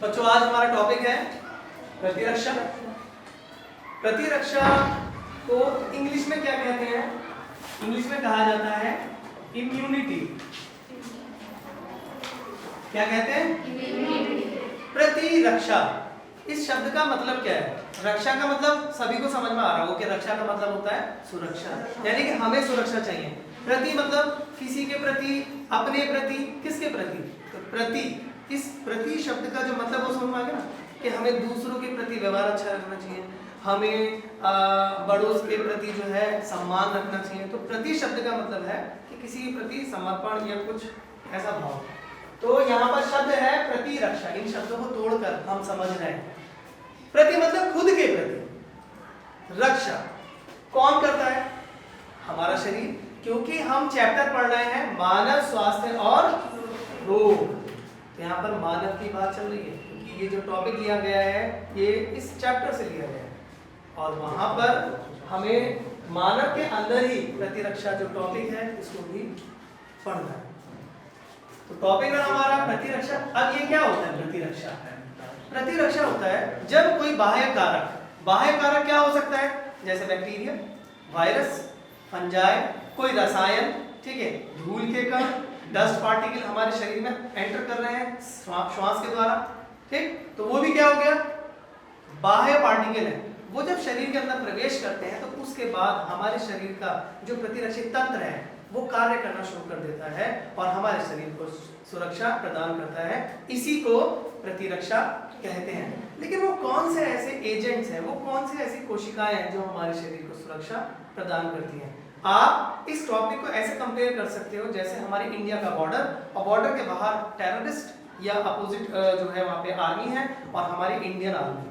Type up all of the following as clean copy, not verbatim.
बच्चों आज हमारा टॉपिक है प्रतिरक्षा। प्रतिरक्षा को इंग्लिश में क्या कहते हैं? इंग्लिश में कहा जाता है इम्यूनिटी। क्या कहते हैं? प्रतिरक्षा। इस शब्द का मतलब क्या है? रक्षा का मतलब सभी को समझ में आ रहा हो कि रक्षा का मतलब होता है सुरक्षा, यानी कि हमें सुरक्षा चाहिए। प्रति मतलब किसी के प्रति, अपने प्रति, किसके प्रति? तो प्रति, इस प्रति शब्द का जो मतलब वो समझ में आ गया ना कि हमें दूसरों के प्रति व्यवहार अच्छा रखना चाहिए, हमें बड़ों के प्रति जो है सम्मान रखना चाहिए। तो प्रति शब्द का मतलब है कि किसी के प्रति समर्पण या कुछ ऐसा भाव। तो यहाँ पर शब्द है प्रतिरक्षा। इन शब्दों को तोड़कर हम समझ रहे हैं प्रति मतलब खुद के प्रति, रक्षा कौन करता है? हमारा शरीर, क्योंकि हम चैप्टर पढ़ रहे हैं मानव स्वास्थ्य और रोग। तो यहाँ पर मानव की बात चल रही है क्योंकि ये जो टॉपिक लिया गया है ये इस चैप्टर से लिया गया है और वहां पर हमें मानव के अंदर ही प्रतिरक्षा जो टॉपिक है इसको भी पढ़ना है। तो टॉपिक है हमारा प्रतिरक्षा। अब ये क्या होता है प्रतिरक्षा? प्रतिरक्षा होता है जब कोई बाह्य कारक क्या हो सकता है? जैसे बैक्टीरिया, वायरस, फंजाई, कोई रसायन, ठीक है, धूल के कण, डस्ट पार्टिकल हमारे शरीर में एंटर कर रहे हैं श्वास के द्वारा, ठीक, तो वो भी क्या हो गया? बाह्य पार्टिकल है। वो जब शरीर के अंदर प्रवेश करते हैं तो उसके बाद हमारे शरीर का जो प्रतिरक्षी तंत्र है वो कार्य करना शुरू कर देता है और हमारे शरीर को सुरक्षा प्रदान करता है। इसी को प्रतिरक्षा कहते हैं। लेकिन वो कौन से ऐसे एजेंट्स हैं, वो कौन सी ऐसी कोशिकाएं हैं जो हमारे शरीर को सुरक्षा प्रदान करती हैं? आप इस टॉपिक को ऐसे कंपेयर कर सकते हो जैसे हमारे इंडिया का बॉर्डर, और बॉर्डर के बाहर टेररिस्ट या अपोजिट जो है वहाँ पे आर्मी है, और हमारी इंडियन आर्मी।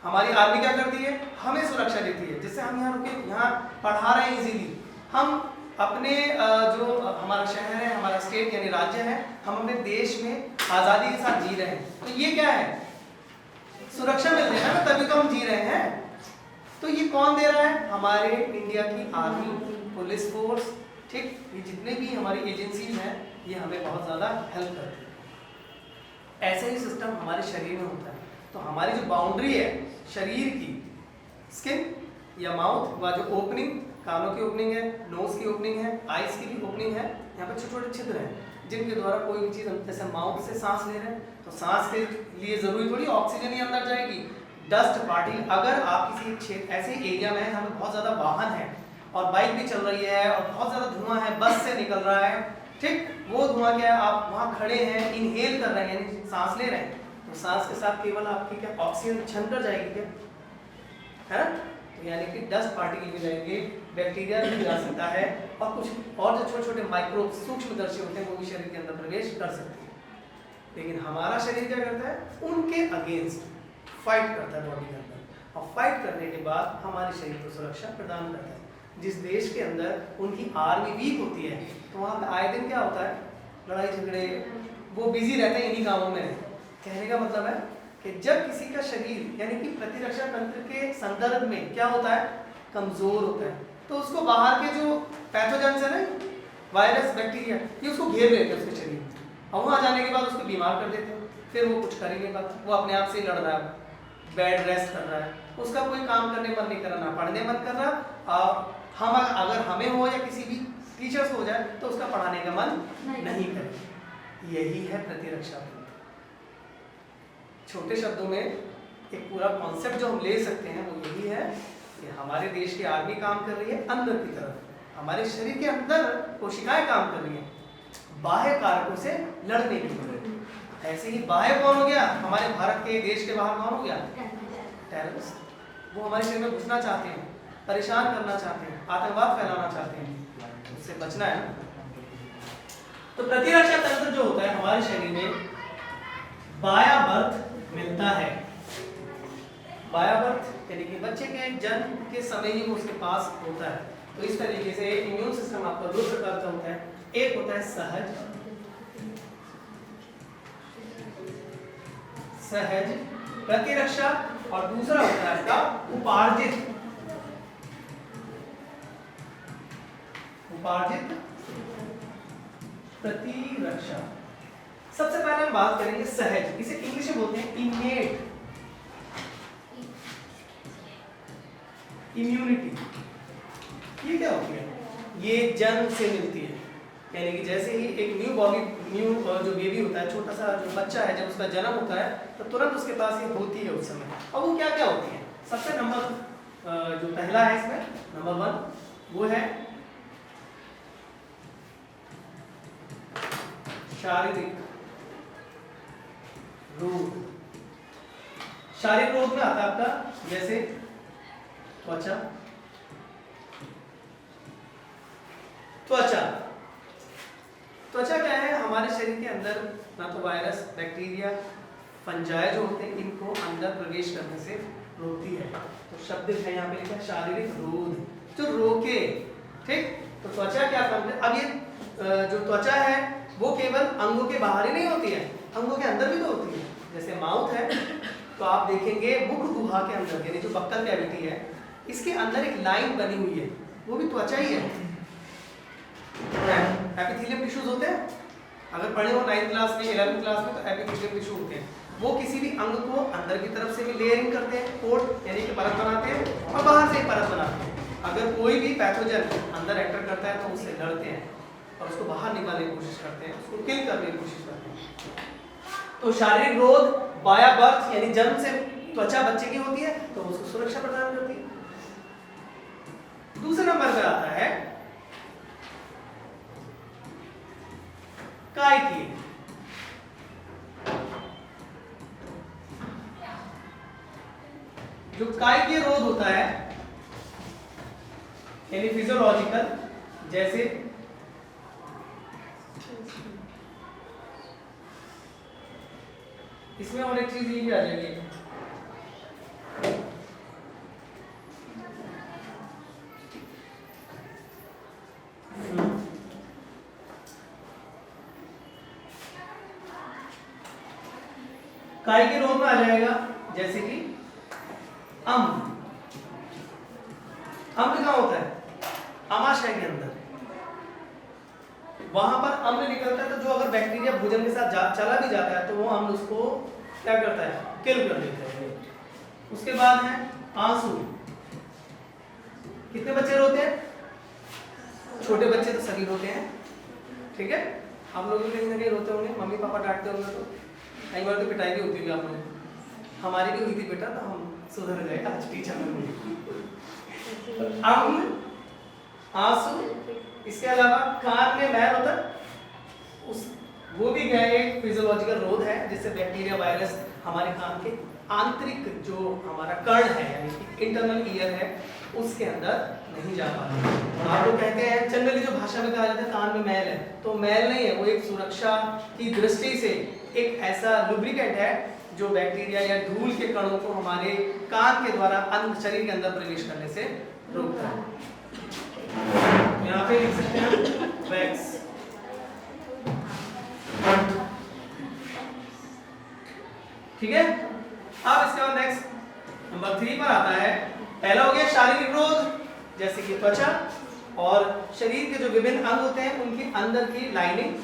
हमारी आर्मी क्या करती है? हमें सुरक्षा देती है, जिससे हम यहाँ रुके, यहाँ पढ़ा रहे हैं इजीली। हम अपने जो हमारा शहर है, हमारा स्टेट यानी राज्य है, हम अपने देश में आज़ादी के साथ जी रहे हैं। तो ये क्या है? सुरक्षा मिल रही है ना, तभी तो हम जी रहे हैं। तो ये कौन दे रहा है? हमारे इंडिया की आर्मी, पुलिस फोर्स, ठीक, ये जितने भी हमारी एजेंसीज हैं ये हमें बहुत ज़्यादा हेल्प करती है। ऐसे ही सिस्टम हमारे शरीर में होता है। तो हमारी जो बाउंड्री है शरीर की, स्किन या माउथ, वह जो ओपनिंग, कानों की ओपनिंग है, नोज की ओपनिंग है, आईज की भी ओपनिंग है, यहाँ पर छोटे छोटे छिद्र हैं जिनके द्वारा कोई भी चीज़, जैसे माउथ से सांस ले रहे हैं तो सांस के लिए ज़रूरी थोड़ी ऑक्सीजन ही अंदर जाएगी। डस्ट पार्टिकल, अगर आप किसी क्षेत्र ऐसे एरिया में हैं जहाँ बहुत ज़्यादा वाहन है और बाइक भी चल रही है और बहुत ज़्यादा धुआं है, बस से निकल रहा है, ठीक, वो धुआं क्या है? आप वहाँ खड़े हैं, इनहेल कर रहे हैं यानी सांस ले रहे हैं, तो सांस के साथ केवल आपकी क्या ऑक्सीजन छनकर जाएगी क्या? है ना? तो यानी कि डस्ट पार्टिकल भी जाएंगे, बैक्टीरिया भी जा सकता है, और कुछ और जो छोटे छोटे माइक्रोब सूक्ष्मदर्शी होते हैं वो भी शरीर के अंदर प्रवेश कर सकते हैं। लेकिन हमारा शरीर क्या करता है? उनके अगेंस्ट फाइट करता है बॉडी के अंदर, और फाइट करने के बाद हमारे शरीर को सुरक्षा प्रदान करता है। जिस देश के अंदर उनकी आर्मी वीक होती है तो वहाँ पे आए दिन क्या होता है? लड़ाई झगड़े, वो बिजी रहते हैं इन्हीं कामों में। कहने का मतलब है कि जब किसी का शरीर यानी कि प्रतिरक्षा तंत्र के संदर्भ में क्या होता है? कमजोर होता है, तो उसको बाहर के जो पैथोजेंस है ना, वायरस, बैक्टीरिया, ये उसको घेर लेते हैं उसके शरीर में, और वहाँ जाने के बाद उसको बीमार कर देते हैं। फिर वो कुछ कर ही नहीं पाता, वो अपने आप से ही लड़ रहा है, बेड रेस्ट कर रहा है, उसका कोई काम करने मन नहीं कर रहा, ना पढ़ने मन कर रहा। और हम अगर हमें हो या किसी भी टीचर्स को हो जाए तो उसका पढ़ाने का मन नहीं करे। यही है प्रतिरक्षा। छोटे शब्दों में एक पूरा कॉन्सेप्ट जो हम ले सकते हैं वो यही है कि हमारे देश की आर्मी काम कर रही है अंदर की तरफ, हमारे शरीर के अंदर कोशिकाएं काम कर रही हैं बाह्य कारकों से लड़ने के लिए। ऐसे ही बाह्य कौन हो गया? हमारे भारत के देश के बाहर कौन हो गया? टेररिस्ट। वो हमारे शरीर में घुसना चाहते हैं, परेशान करना चाहते हैं, आतंकवाद फैलाना चाहते हैं, उससे बचना है। तो प्रतिरक्षा तंत्र जो होता है हमारे शरीर में बाया बर्थ मिलता है। बाया बर्थ यानी कि बच्चे के जन्म के समय ही वो उसके पास होता है। तो इस तरीके से इम्यून सिस्टम आपका दो प्रकार का होता है, एक होता है सहज प्रतिरक्षा, और दूसरा होता है आपका उपार्जित प्रतिरक्षा। सबसे पहले हम बात करेंगे सहज, इसे इंग्लिश में बोलते हैं इनेट इम्यूनिटी। ये क्या होती है? ये जन्म से मिलती है, यानी कि जैसे ही एक न्यू जो बेबी होता है, छोटा सा जो बच्चा है, जब उसका जन्म होता है तो तुरंत उसके पास ये होती है उस समय। अब वो क्या क्या होती है? सबसे नंबर जो पहला है इसमें, नंबर 1 वो है शारीरिक रोग। शारीरिक रोग में आता है आपका जैसे त्वचा। त्वचा क्या है? हमारे शरीर के अंदर ना तो वायरस, बैक्टीरिया, फंजाई जो होते हैं इनको अंदर प्रवेश करने से रोकती है। तो शब्द है यहाँ पे लिखा है शारीरिक रोग, जो रोके। ठीक, तो त्वचा क्या काम है? अब ये जो त्वचा है वो केवल अंगों के बाहर ही नहीं होती है, अंगों के अंदर भी तो होती है। जैसे माउथ है तो आप देखेंगे मुख गुहा के अंदर, यानी जो बक्कल कैविटी है, इसके अंदर एक लाइन बनी हुई है, वो भी त्वचा ही है। एपिथेलियम टिश्यूज होते हैं, अगर पढ़े हो 9th क्लास में, 11th क्लास में, तो एपिथेलियम टिश्यू होते हैं। वो किसी भी अंग को अंदर की तरफ से भी लेयरिंग करते हैं, कोट यानी कि परत बनाते हैं, और बाहर से ही परत बनाते हैं। अगर कोई भी पैथोजन अंदर एंटर करता है तो उससे लड़ते हैं और उसको बाहर निकालने की कोशिश करते हैं, उसको किल करने की कोशिश करते हैं। तो शारीरिक रोग बाय बर्थ यानी जन्म से त्वचा बच्चे की होती है तो उसको सुरक्षा प्रदान करती है। दूसरे नंबर पर आता है कायकीय। जो कायकीय रोग होता है यानी फिजियोलॉजिकल, जैसे इसमें और एक चीज ये भी आ जाएगी, कायकीय रोग में आ जाएगा जैसे कि अम्ल। अम्ल कहाँ होता है? आमाशय के अंदर, वहां पर अम्ल निकलता है। तो जो अगर बैक्टीरिया भोजन के साथ चला भी जाता है तो वो अम्ल उसको क्या करता है? किल कर देता है। उसके बाद है आंसू। कितने बच्चे रोते हैं? छोटे बच्चे तो सभी रोते हैं, ठीक है। आप लोग भी कहीं ना कहीं रोते होंगे, मम्मी पापा डांटते होंगे, तो कई बार तो पिटाई भी होती होगी आप लोगों को। हमारी भी हुई थी बेटा, तो हम सुधर गए आज टीचर में। अम्ल, आंसू, इसके अलावा कान में मैल होता है, उस वो भी क्या एक फिजियोलॉजिकल रोग है जिससे बैक्टीरिया, वायरस हमारे कान के आंतरिक जो हमारा कर्ण है यानी कि इंटरनल ईयर है उसके अंदर नहीं जा पाता। आप लोग कहते हैं जनरली जो भाषा में कहा जाता है कान में मैल है, तो मैल नहीं है, वो एक सुरक्षा की दृष्टि से एक ऐसा लुब्रिकेंट है जो बैक्टीरिया या धूल के कणों को हमारे कान के द्वारा शरीर के अंदर प्रवेश करने से रोकता है। यहाँ पे लिख सकते हैं वैक्स। ठीक है, अब इसके बाद नेक्स्ट नंबर 3 पर आता है। पहला हो गया शारीरिक रोग जैसे कि त्वचा और शरीर के जो विभिन्न अंग होते हैं उनके अंदर की लाइनिंग।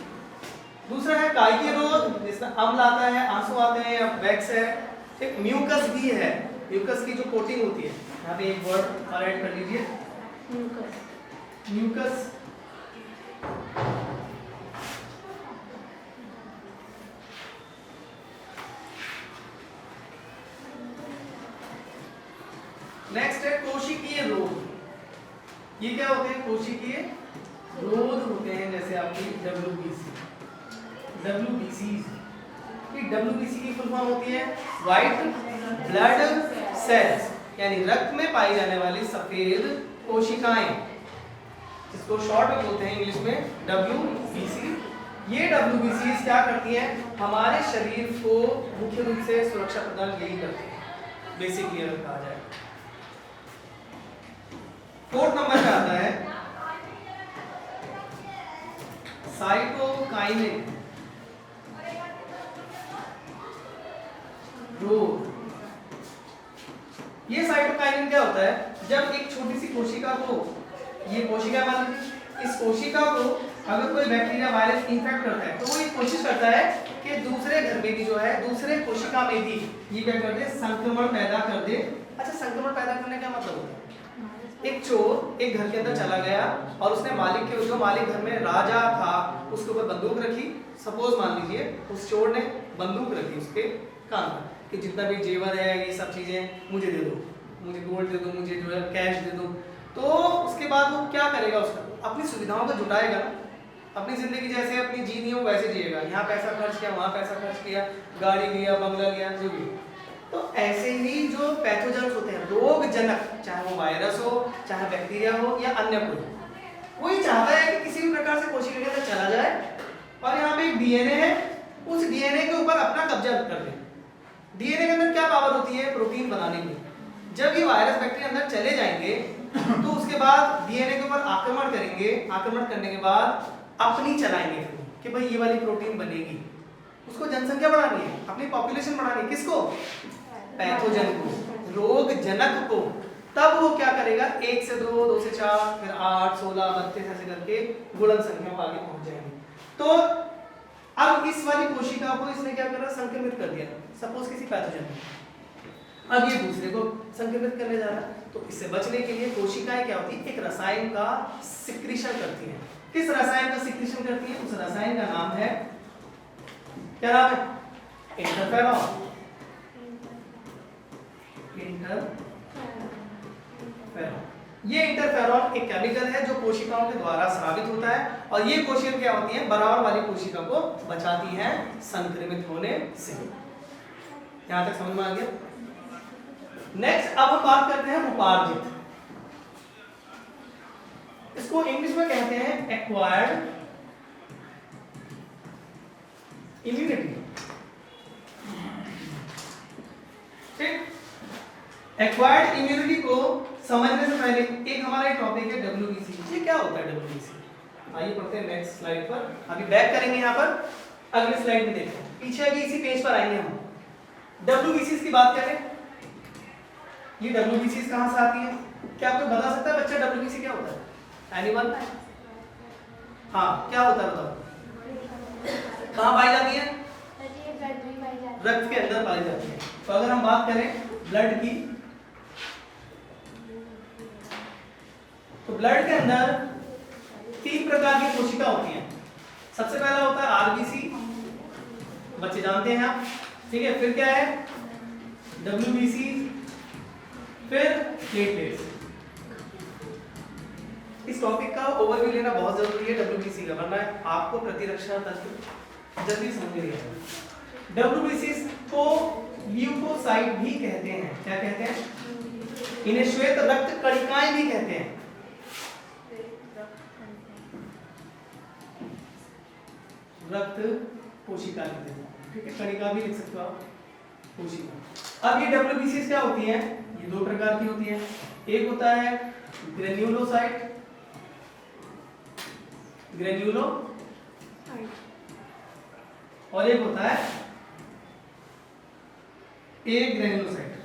दूसरा है कायकीय रोग जिसमें अम्ल आता है, आंसू आते हैं या वैक्स है। एक म्यूकस भी है, म्यूकस की जो कोटिंग होती है, यहाँ पे एक वर्ड और ऐड कर लीजिए, म्यूकस। नेक्स्ट है कोशिकीय रोग। ये क्या होते हैं? कोशिकीय रोग होते हैं जैसे आपकी WBC। WBC की फुल फॉर्म होती है व्हाइट ब्लड सेल्स, यानी रक्त में पाई जाने वाली सफेद कोशिकाएं, जिसको शॉर्ट में बोलते हैं इंग्लिश में WBC। ये WBC क्या करती हैं? हमारे शरीर को मुख्य रूप से सुरक्षा प्रदान यही करती है, बेसिकली अगर कहा जाए। 4th नंबर पे आता है साइटोकाइनिन रोग। ये साइटोकाइनिन क्या होता है? जब एक छोटी सी कोशिका को, ये कोशिका मान लीजिए, इस कोशिका को अगर कोई बैक्टीरिया वायरस इन्फेक्ट करता है तो वो ये कोशिश करता है कि दूसरे घर में भी जो है, दूसरे कोशिका में भी ये क्या कर दे, संक्रमण पैदा कर दे। अच्छा, संक्रमण पैदा करने का मतलब होता है एक चोर एक घर के अंदर चला गया और उसने मालिक घर में राजा था उसके ऊपर बंदूक रखी। सपोज मान लीजिए उस चोर ने बंदूक रखी उसके कान पर कि जितना भी जेवर है ये सब चीजें मुझे दे दो, मुझे गोल्ड दे दो, मुझे जो है कैश दे दो। तो उसके बाद वो क्या करेगा, उसका अपनी सुविधाओं को जुटाएगा, अपनी जिंदगी जैसे अपनी जीनी हो वैसे जिएगा। यहाँ पैसा खर्च किया, वहाँ पैसा खर्च किया, गाड़ी लिया, बंगला लिया, जो भी। तो ऐसे ही जो पैथोजेंस होते हैं, रोग जनक, चाहे वो वायरस हो, चाहे बैक्टीरिया हो या अन्य कोई, वही चाहता है कि किसी भी प्रकार से कोशिका के अंदर चला जाए और यहाँ पे एक डीएनए है, उस डीएनए के ऊपर अपना कब्जा कर ले। डीएनए के अंदर क्या पावर होती है, प्रोटीन बनाने की। जब ये वायरस बैक्टीरिया अंदर चले जाएंगे तो उसके बाद डीएनए के ऊपर आक्रमण करेंगे, आक्रमण करने के बाद अपनी चलाएंगे कि भाई ये वाली प्रोटीन बनेगी। उसको जनसंख्या बढ़ानी है, अपनी पॉपुलेशन बढ़ानी है। किसको? पैथोजन को, रोग जनक को। तब वो क्या करेगा, 1 से 2, 2 से 4, फिर 8, 16, 32 ऐसे करके गुणन संख्या में आगे पहुंच जाएंगे। तो अब इस वाली कोशिका को इसने क्या करा, संक्रमित कर दिया, सपोज किसी पैथोजन में। अब ये दूसरे को संक्रमित करने जा रहा है। तो इससे बचने के लिए कोशिकाएं क्या होती है, एक रसायन का सिक्रीशन करती है। किस रसायन का सिक्रीशन करती है? उस रसायन का नाम है, क्या नाम है? इंटरफेरॉन। ये इंटरफेरॉन एक केमिकल है जो कोशिकाओं के द्वारा स्रावित होता है और ये कोशिकाएं क्या होती हैं, बराबर वाली कोशिका को बचाती हैं संक्रमित होने से। यहां तक समझ में आ गया? नेक्स्ट अब हम बात करते हैं उपार्जित। इसको इंग्लिश में कहते हैं एक्वायर्ड इम्यूनिटी। ठीक, एक्वायर्ड इम्यूनिटी को समझने से पहले एक हमारा टॉपिक है WBC। ये क्या होता है WBC? आइए पढ़ते हैं नेक्स्ट स्लाइड पर। अभी बैक करेंगे यहाँ पर, अगले स्लाइड में देखते हैं। पीछे अभी इसी पेज पर आएंगे हम। WBC की बात करें, ये WBC कहाँ से आती है? क्या कोई बता सकता है बच्चा WBC क्या होता है? एनिमल? हाँ, क्या होता है बताओ? कहाँ पाई जाती है? रक्त के अंदर पाई जाती है। तो अगर हम बात करें ब्लड की, तो ब्लड के अंदर 3 प्रकार की कोशिका होती हैं। सबसे पहला होता है RBC, बच्चे जानते हैं आप, ठीक है। फिर क्या है? WBC, फिर प्लेटलेट्स। इस टॉपिक का ओवरव्यू लेना बहुत जरूरी है WBC का, वरना आपको प्रतिरक्षा तंत्र जल्दी समझ नहीं आएगा। WBC को ल्यूकोसाइट भी कहते हैं। क्या कहते हैं? इन्हें श्वेत रक्त कणिकाएं भी कहते हैं। रक्त कोशिका कहते हैं, ठीक है। कणिका भी लिख सकते हो आप, कोशिका। अब ये WBC क्या होती है? ये 2 प्रकार की होती है। एक होता है ग्रेन्युलोसाइट, और एक होता है ग्रेन्युलोसाइट।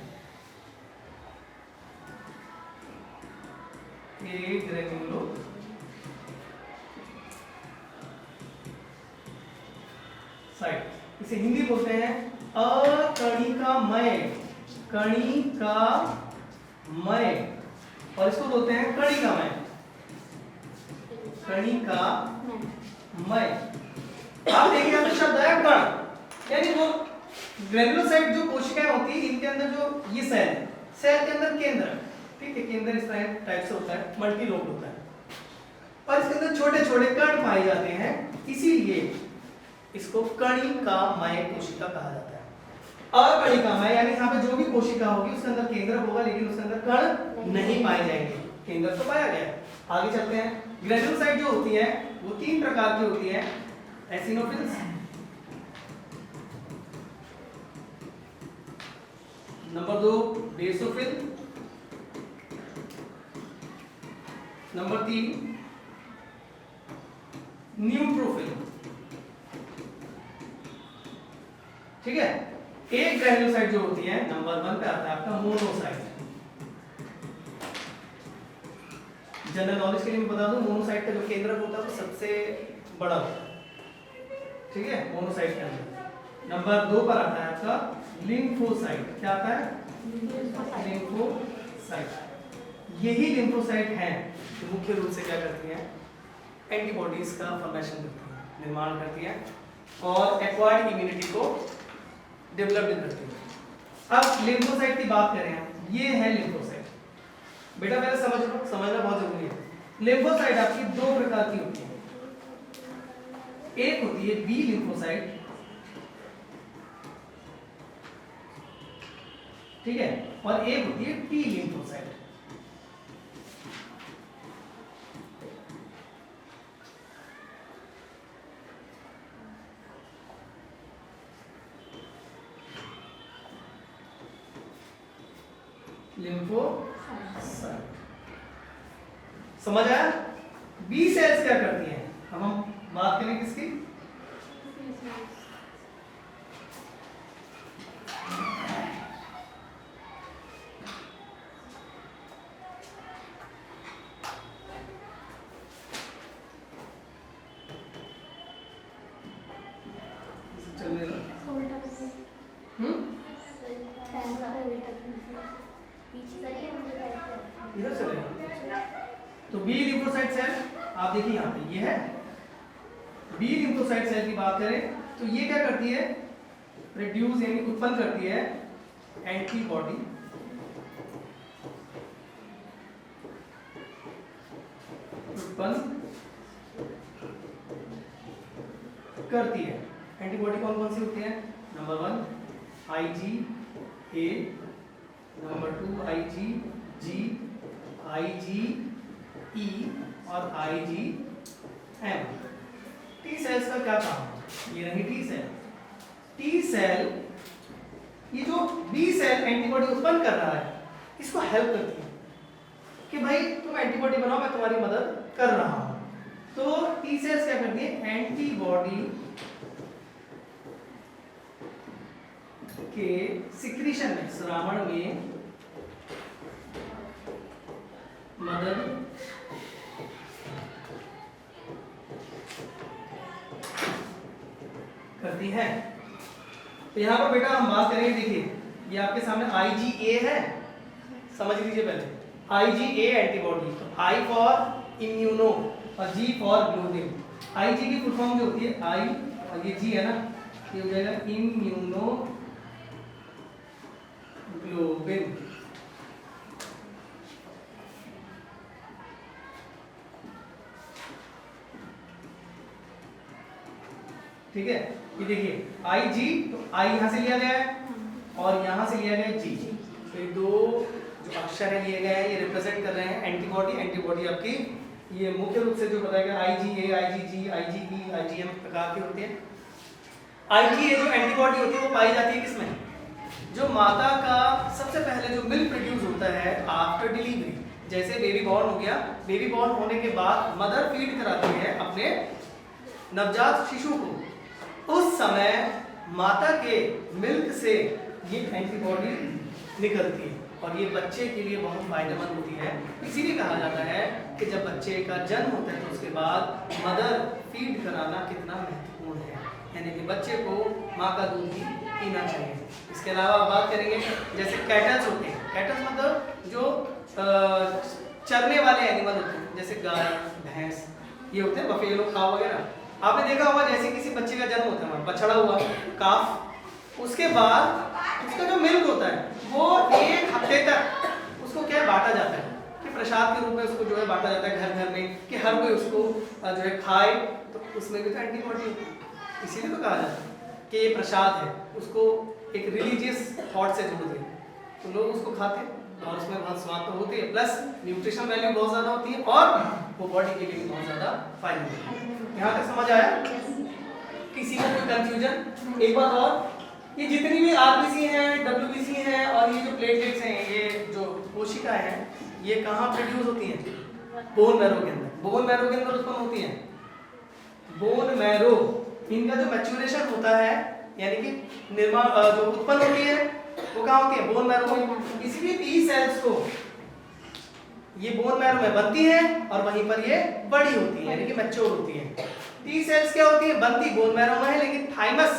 इसे हिंदी बोलते हैं अकणिकामय, और इसको बोलते हैं कणिकामय। आप देखिए यहाँ पे शब्द है कण, यानी वो ग्रेन्युलोसाइट जो कोशिकाएं होती है, इनके अंदर जो ये सेल के अंदर केंद्र, ठीक है, केंद्र इस टाइप से होता है, मल्टी लोब होता है, और इसके अंदर छोटे छोटे कण पाए जाते हैं, इसीलिए इसको कणिकामय कोशिका कहा जाता है। अकणिकामय यानी यहाँ पे जो भी कोशिका होगी उसके अंदर केंद्र होगा, लेकिन उसके अंदर कण नहीं पाए जाएंगे। केंद्र तो पाया गया। आगे चलते हैं। ग्रेन्युलोसाइट जो होती है वो 3 प्रकार की होती है। Eosinophils, number 2 basophil, number 3 neutrophil, ठीक है। एक ग्रेन्युलोसाइट जो होती है नंबर 1 पे आता है आपका मोनोसाइट। जनरल नॉलेज के लिए मैं बता दूं, मोनोसाइट का जो केंद्रक होता है वो सबसे बड़ा होता है। ठीक है, मोनोसाइट के अंदर। नंबर 2 पर आता है आपका लिम्फोसाइट। क्या आता है? लिम्फोसाइट। यही लिम्फोसाइट हैं जो मुख्य रूप से क्या करती हैं? एंटीबॉडीज का फॉर्मेशन करती हैं, निर्माण करती हैं और एक्वायर्ड इम्यूनिटी को डेवलप करती हैं। अब लिम्फोसाइट की बात करें हम, ये है लिम्फोसाइट। बेटा मेरा समझना बहुत जरूरी है। लिम्फोसाइट आपकी 2 प्रकार की होती है। एक होती है बी लिम्फोसाइट, ठीक है, और एक होती है टी लिम्फोसाइट। लिम्फोसाइट समझ आया? बी सेल्स क्या करती हैं? अब हम बात करें किसकी? इधर चलेगा। तो बी लिम्फोसाइट सेल आप देखिए यहाँ पे ये है। बी लिम्फोसाइट सेल की बात करें तो ये क्या करती है? प्रोड्यूस यानी उत्पन्न करती है एंटीबॉडी, उत्पन्न करती है। एंटीबॉडी कौन कौन सी होती है? Number 1 IgA, number 2 IgG, IgE और IgM। टी सेल्स का क्या काम है? ये रही टी सेल। टी सेल, ये जो बी सेल एंटीबॉडी उत्पन्न कर रहा है, इसको हेल्प करती है कि भाई तुम एंटीबॉडी बनाओ, मैं तुम्हारी मदद कर रहा हूं। तो टी सेल्स क्या करती है? एंटीबॉडी के सिक्रीशन में, श्रावण में मदद करती है। तो यहाँ पर बेटा हम बात करेंगे, देखिए ये आपके सामने IgA है, समझ लीजिए पहले। IgA एंटीबॉडी, तो I फॉर इम्यूनो और G फॉर ग्लोबिन। Ig की फुल फॉर्म जो होती है I और ये G है ना, ये हो जाएगा इम्यूनो ग्लोबिन। ठीक है, ये देखिए Ig, तो I यहां से लिया गया है और यहां से लिया गया है G। तो ये 2 जो अक्षर है लिए गए हैं, ये रिप्रेजेंट कर रहे हैं एंटीबॉडी। एंटीबॉडी आपकी ये मुख्य रूप से जो बताया IgA, IgG, IgE, IgM प्रकार की होती है। IgA जो एंटीबॉडी होती है वो पाई जाती है किसमें? जो माता का सबसे पहले जो मिल्क प्रोड्यूस होता है आफ्टर डिलीवरी। जैसे बेबी बॉर्न हो गया, बेबी बॉर्न होने के बाद मदर फीड कराती है अपने नवजात शिशु को। उस समय माता के मिल्क से ये एंटीबॉडी निकलती है और ये बच्चे के लिए बहुत फायदेमंद होती है। इसीलिए कहा जाता है कि जब बच्चे का जन्म होता है तो उसके बाद मदर फीड कराना कितना महत्वपूर्ण है, यानी कि बच्चे को माँ का दूध ही पीना चाहिए। इसके अलावा बात करेंगे जैसे कैटल्स होते हैं। कैटल्स मतलब जो चरने वाले एनिमल होते हैं, जैसे गाय, भैंस, ये होते हैं बफेलो, काव वगैरह। आपने देखा होगा जैसे किसी बच्चे का जन्म होता है, बछड़ा हुआ, काफ, उसके बाद उसका जो मिल्क होता है वो 1 हफ्ते तक उसको क्या बांटा जाता है कि प्रसाद के रूप में उसको जो है बांटा जाता है घर घर में, कि हर कोई उसको जो है खाए। तो उसमें भी तो एंटीबॉडी होती है, इसीलिए तो कहा जाता है कि ये प्रसाद है। उसको एक रिलीजियस थॉट से जोड़ दें तो लोग उसको खाते हैं और उसमें बहुत स्वाद तो होती है, प्लस न्यूट्रिशन वैल्यू बहुत ज़्यादा होती है और वो बॉडी के लिए भी बहुत ज़्यादा फायदेमंद है। यहाँ तक समझ आया? किसी को कोई कंफ्यूजन? एक बात और, ये जितनी भी आरबीसी हैं, डब्ल्यूबीसी हैं और ये जो प्लेटलेट्स हैं, ये जो कोशिकाएं हैं, ये कहाँ प्रोड्यूस होती हैं? बोन मैरो के अंदर। बोन मैरो के अंदर उत्पन्न होती हैं। बोन मैरो, इनका जो मैच्योरेशन होता है यानी कि निर्माण जो उत्पन्न होती है वो कहाँ होती है? बोन मैरो में। इसीलिए टी सेल्स को ये बोन मैरो में बनती है और वहीं पर ये बड़ी होती है यानी कि मैच्योर होती है। टी सेल्स क्या होती है, बनती बोन मैरो में है, लेकिन थाइमस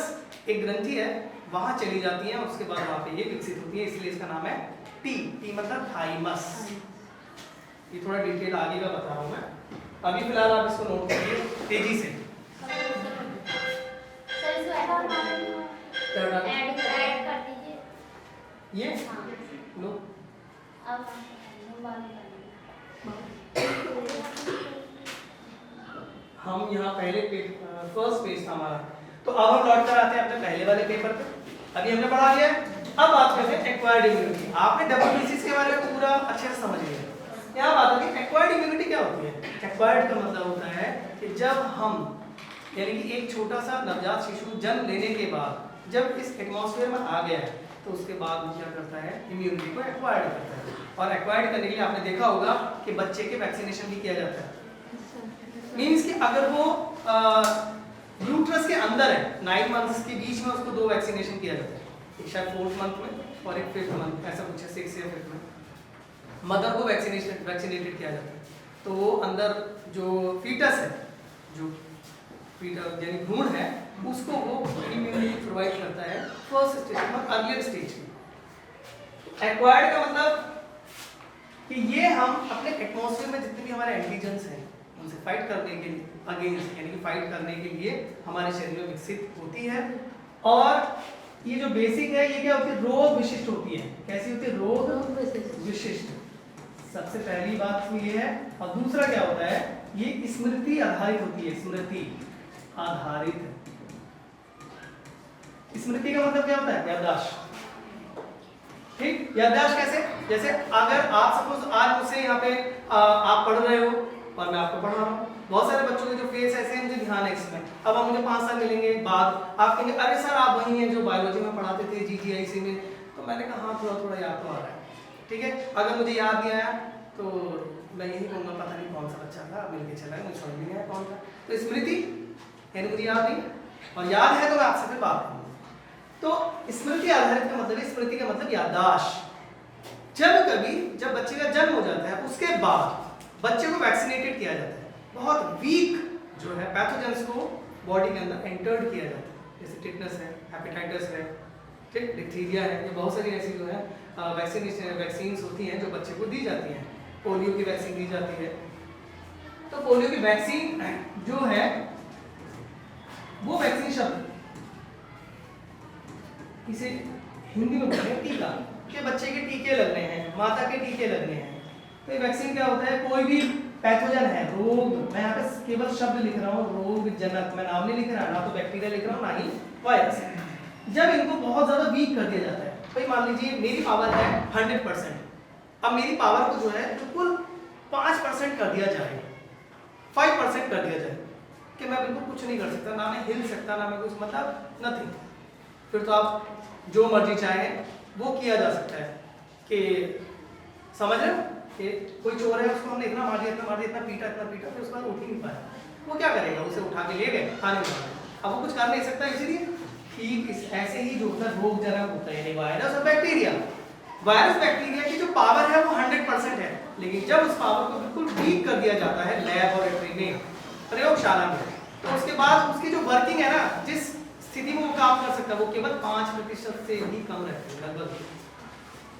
एक ग्रंथि है वहां चली जाती है, उसके बाद वहां पे ये विकसित होती है, इसलिए इसका नाम है टी। टी मतलब थाइमस। ये थोड़ा डिटेल आगे का बता रहा हूं मैं, अभी फिलहाल आप इसको नोट करिए तेजी से। ऐड कर दीजिए ये लो अब हम यहाँ पहले फर्स्ट पेज था हमारा, तो अब हम लौट कर आते हैं अपने पहले वाले पेपर पे। अभी हमने पढ़ा लिया है, अब बात करते हैं एक्वायर्ड इम्यूनिटी। आपने डबल डिसीज के बारे में पूरा अच्छे से समझ लिया। यहाँ बात होती है एक्वायर्ड इम्यूनिटी क्या होती है। एक्वायर्ड का मतलब होता है कि जब हम यानी कि एक छोटा सा नवजात शिशु जन्म लेने के बाद जब इस एटमॉस्फेयर में आ गया है, तो उसके बाद वो क्या करता है, इम्यूनिटी को एक्वायर्ड करता है। और एक्वायर्ड करने के लिए आपने देखा होगा कि बच्चे के वैक्सीनेशन भी किया जाता है। मींस कि अगर वो यूट्रस के अंदर है 9 मंथ्स के बीच में उसको 2 वैक्सीनेशन किया जाता है, एक शायद 4th मंथ में और एक 5th मंथ, ऐसा कुछ है 6 या 5th में मदर को वैक्सीनेटेड किया जाता है। तो वो अंदर जो फीटस है, जो फीटस यानी भ्रूण है, उसको वो इम्यूनिटी प्रोवाइड करता है फर्स्ट स्टेज में, अर्लियर स्टेज में। एक्वायर्ड का मतलब कि ये हम अपने एटमॉस्फेयर में जितने भी हमारे एंटीजेंस हैं उनसे फाइट करने के लिए, अगेंस्ट यानी कि फाइट करने के लिए हमारे शरीर में विकसित होती है। और ये जो बेसिक है ये क्या होती है, रोग विशिष्ट होती है। कैसी होती है, रोग विशिष्ट। सबसे पहली बात तो ये है। और दूसरा क्या होता है, ये स्मृति आधारित होती है, स्मृति आधारित। स्मृति का मतलब क्या होता है, याददाश्त। ठीक, याददाश्त कैसे, जैसे अगर आप सपोज आज मुझसे यहाँ पे आप पढ़ रहे हो और मैं आपको पढ़ा रहा हूँ, बहुत सारे बच्चों के जो फेस ऐसे हैं मुझे ध्यान है इसमें। अब हम मुझे 5 साल मिलेंगे बाद आप कहेंगे अरे सर आप वही हैं जो बायोलॉजी में पढ़ाते थे GGIC में, तो मैंने कहा हाँ थोड़ा थोड़ा याद तो आ रहा है। ठीक है, अगर मुझे याद नहीं आया तो मैं यही कहूँगा पता नहीं कौन सा बच्चा था, मिलके चला, मुझे समझ नहीं आया कौन था। तो स्मृति यानी मुझे याद नहीं, और याद है तो मैं आपसे फिर बात करूँगा। तो स्मृति आधारित का मतलब, स्मृति का मतलब याददाश्त। जब बच्चे का जन्म हो जाता है उसके बाद बच्चे को वैक्सीनेटेड किया जाता है, बहुत वीक जो है पैथोजेंस को बॉडी के अंदर एंटर्ड किया जाता है, जैसे टिटनस है, हेपेटाइटिस है, ठीक, डिप्थीरिया है, ये बहुत सारी ऐसी जो है वैक्सीन्स होती हैं जो बच्चे को दी जाती हैं। पोलियो की वैक्सीन दी जाती है। तो पोलियो की वैक्सीन जो है वो वैक्सीन शब्द इसे हिंदी में बोलते हैं टीका, के बच्चे के टीके लगने हैं, माता के टीके लगने हैं। तो ये वैक्सीन क्या होता है, कोई भी पैथोजन है, रोग, मैं यहाँ पे केवल शब्द लिख रहा हूँ, रोग जनक, मैं नाम नहीं लिख रहा, ना तो बैक्टीरिया लिख रहा हूँ ना ही वायरस। जब इनको बहुत ज्यादा वीक कर दिया जाता है, भाई मान लीजिए मेरी पावर है 100%, अब मेरी पावर को जो है बिल्कुल 5% कर दिया जाए, 5% कर दिया जाए कि मैं बिल्कुल कुछ नहीं कर सकता, ना मैं हिल सकता, ना मैं कुछ, मतलब नथिंग। फिर तो आप जो मर्जी चाहे वो किया जा सकता है कि समझ रहे हो कि कोई चोर है उसको हमने इतना मार दिया, इतना मार दिया, इतना पीटा, फिर उसके बाद उठ ही नहीं पाया, वो क्या करेगा, उसे उठा के ले गए थाने में, अब वो कुछ कर नहीं सकता। इसीलिए ठीक ऐसे ही जो होता है रोगजनक होता है, यानी वायरस और बैक्टीरिया। वायरस बैक्टीरिया की जो पावर है वो 100% है, लेकिन जब उस पावर को बिल्कुल वीक कर दिया जाता है लैबोरेटरी में, प्रयोगशाला में, तो उसके बाद उसकी जो वर्किंग है ना, जिस स्थिति में वो काम कर सकता है, वो केवल 5% से ही कम रहती है लगभग।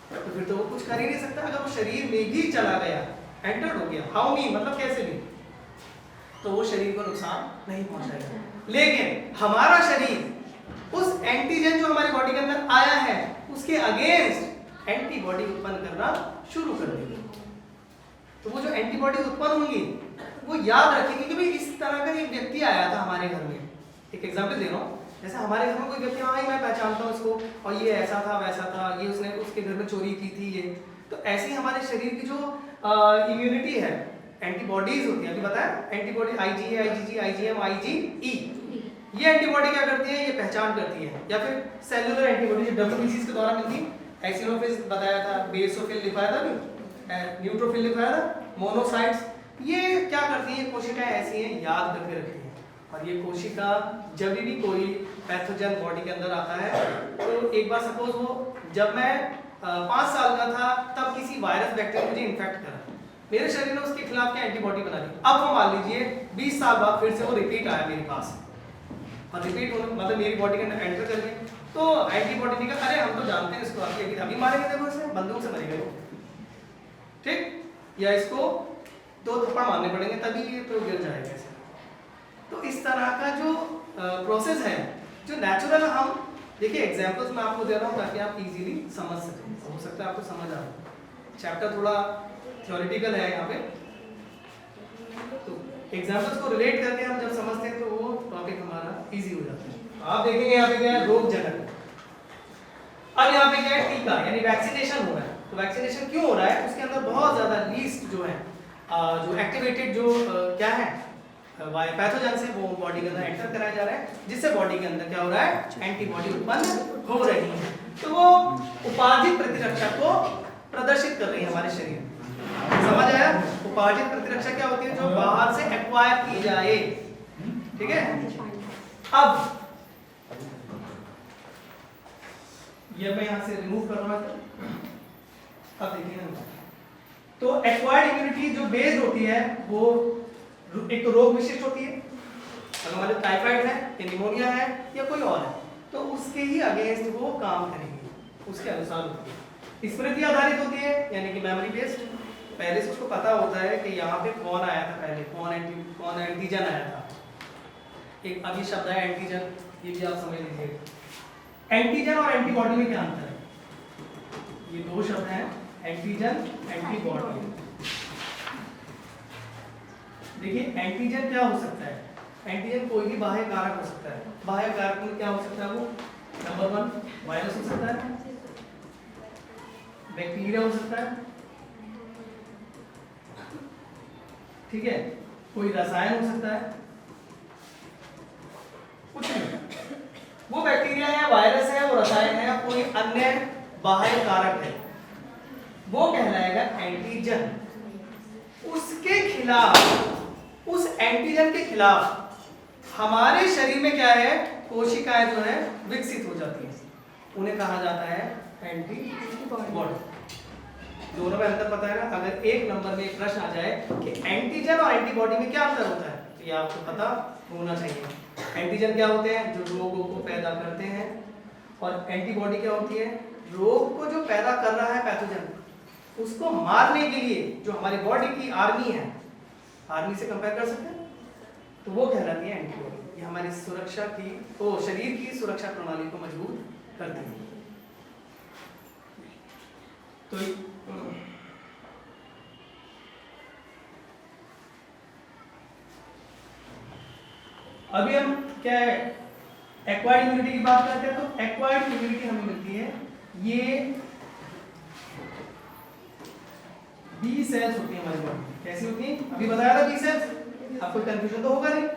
तो फिर तो वो कुछ कर ही नहीं सकता। अगर वो शरीर में भी चला गया, एंटर्ड हो गया, हाउ मी मतलब कैसे भी, तो वो शरीर को नुकसान नहीं पहुंचाएगा। लेकिन हमारा शरीर उस एंटीजन जो हमारी बॉडी के अंदर आया है उसके अगेंस्ट एंटीबॉडी उत्पन्न करना शुरू कर देगी। तो वो जो एंटीबॉडी उत्पन्न होंगी वो याद रखेंगे कि भाई इस तरह का एक व्यक्ति आया था हमारे घर में। एक एग्जांपल दे रहा हूँ, जैसे हमारे घर में कोई व्यक्ति, हाँ मैं पहचानता हूँ इसको, और ये ऐसा था वैसा था, ये उसने उसके घर में चोरी की थी, ये तो ऐसे ही हमारे शरीर की जो इम्यूनिटी है, एंटीबॉडीज होती है, अभी बताया antibody IgA, IgG, IgM, IgE, ये एंटीबॉडी क्या करती है, ये पहचान करती है। या फिर सेलुलर एंटीबॉडी जो WBCs के द्वारा मिलती है, एसिनोफिल्स बताया था, बेसोफिल लिखाया था, न्यूट्रोफिल लिखाया था, मोनोसाइट्स, ये क्या करती है, कोशिकाएं ऐसी हैं याद करके रखती हैं। और ये कोशिका जब भी कोई पैथोजन बॉडी के अंदर आता है, तो एक बार सपोज वो, जब मैं 5 साल का था तब किसी वायरस बैक्टीरिया मुझे इन्फेक्ट करा, मेरे शरीर ने उसके खिलाफ क्या एंटीबॉडी बना ली। अब वो मान लीजिए 20 साल बाद फिर से वो रिपीट आया मेरे पास, और रिपीट होने मतलब मेरी बॉडी के अंदर एंटर कर गया, तो एंटीबॉडी ने कहा अरे हम तो जानते हैं इसको, अभी अभी मारेंगे, देखो इसे बंदूक से मरेगा वो, ठीक, या इसको 2 थप्पड़ मारने पड़ेंगे तभी ये तो गिर जाएगा ऐसे। तो इस तरह का जो प्रोसेस है जो नेचुरल, हम देखिए एग्जांपल्स मैं आपको दे रहा हूँ ताकि आप इजीली समझ सकें, हो सकता है आपको समझ आ रहा। चैप्टर थोड़ा थ्योरेटिकल है यहाँ पे, तो एग्जांपल्स को रिलेट करके हम जब समझते हैं तो वो टॉपिक हमारा इजी हो जाता है। आप देखेंगे यहाँ पे क्या है, रोग जनक। अब यहाँ पे क्या है, टीका यानी वैक्सीनेशन हो रहा है। तो वैक्सीनेशन क्यों हो रहा है, उसके अंदर बहुत ज्यादा लीस्ट जो है जो एक्टिवेटेड जो क्या है पैथोजन से वो बॉडी के अंदर एंटर कराया जा रहा है, जिससे बॉडी के अंदर क्या हो रहा है, एंटीबॉडी उत्पन्न हो रही है। तो वो उपार्जित प्रतिरक्षा को प्रदर्शित कर रही है हमारे शरीर में। समझ आया? उपार्जित प्रतिरक्षा क्या होती है, जो बाहर से एक्वायर की जाए, ठीक है। अब ये मैं यहां से रिमूव कर रहा हूं। अब देखिए ना, तो एक्वायर्ड इम्यूनिटी जो बेस्ड होती है वो एक तो रोग विशिष्ट होती है, अगर हमारे टाइफाइड है या निमोनिया है या कोई और है तो उसके ही अगेंस्ट वो काम करेगी, उसके अनुसार होती है। स्मृति आधारित होती है यानी कि मेमोरी बेस्ड, पहले से उसको पता होता है कि यहाँ पे कौन आया था पहले, कौन एंटीजन आया था। एक अभी शब्द है एंटीजन, ये भी आप समझ लीजिए। एंटीजन और एंटीबॉडी में क्या अंतर है, ये 2 शब्द हैं, एंटीजन एंटीबॉडी। देखिए एंटीजन क्या हो सकता है, एंटीजन कोई भी बाह्य कारक हो सकता है। बाह्य कारक में क्या हो सकता है, वो नंबर 1 वायरस हो सकता है, बैक्टीरिया हो सकता है, ठीक है, कोई रसायन हो सकता है, कुछ नहीं, वो बैक्टीरिया है, वायरस है, वो रसायन है, कोई अन्य बाह्य कारक है, वो कहलाएगा एंटीजन। उसके खिलाफ, उस एंटीजन के खिलाफ हमारे शरीर में क्या है, कोशिकाएं जो है विकसित हो जाती हैं, उन्हें कहा जाता है एंटीबॉडी। दोनों में अंतर पता है ना। अगर एक नंबर में एक प्रश्न आ जाए कि एंटीजन और एंटीबॉडी में क्या अंतर होता है, तो ये आपको पता होना चाहिए। एंटीजन क्या होते हैं, जो रोगों को पैदा करते हैं, और एंटीबॉडी क्या होती है, रोग को जो पैदा कर रहा है पैथोजन, उसको मारने के लिए जो हमारी बॉडी की आर्मी है, आर्मी से कंपेयर कर सकते हैं, तो वो कहलाती है एंटीबॉडी। ये हमारी सुरक्षा की, तो शरीर की सुरक्षा प्रणाली को मजबूत करती है। तो अभी हम क्या है, एक्वायर्ड इम्यूनिटी की बात करते हैं। तो एक्वायर्ड इम्यूनिटी हमें मिलती है, ये बी सेल्स होती है हमारी बॉडी में। कैसी होती है, अभी बताया था बी सेल्स, आपको कंफ्यूजन तो होगा नहीं।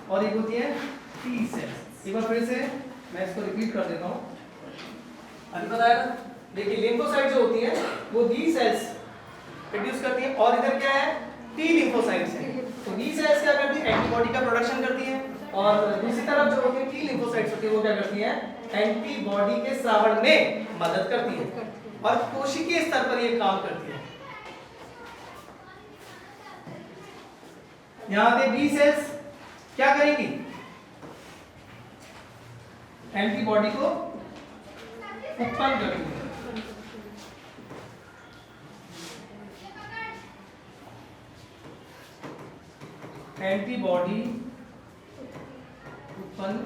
और एक होती है टी सेल्स। एक बार फिर से मैं इसको रिपीट कर देता हूँ, अभी बताया था। देखिए लिम्फोसाइट जो होती है वो बी सेल्स प्रोड्यूस करती है, और इधर क्या है, टी लिम्फोसाइट्स है। तो बी सेल्स क्या करती है, एंटीबॉडी का प्रोडक्शन करती है, और दूसरी तरफ जो होती है टी लिम्फोसाइट्स होती है वो क्या करती है, एंटीबॉडी के श्रावण में मदद करती है, और कोशिकीय स्तर पर ये काम करती है। यहां पे बी सेल्स क्या करेंगी, एंटीबॉडी को उत्पन्न करेंगे। एंटीबॉडी उत्पन्न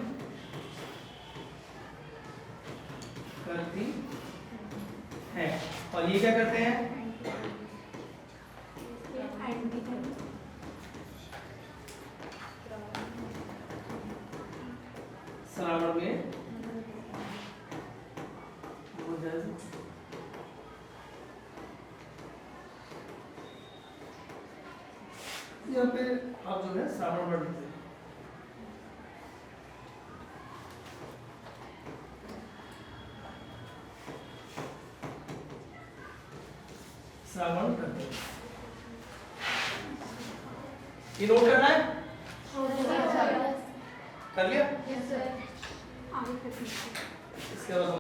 करती है, और ये क्या करते हैं, श्रावण में यहाँ पे आप जो है श्रावण वर्ड लिखते हैं। श्रावण करते हैं, ये नोट करना है, कर लिया। इसके बाद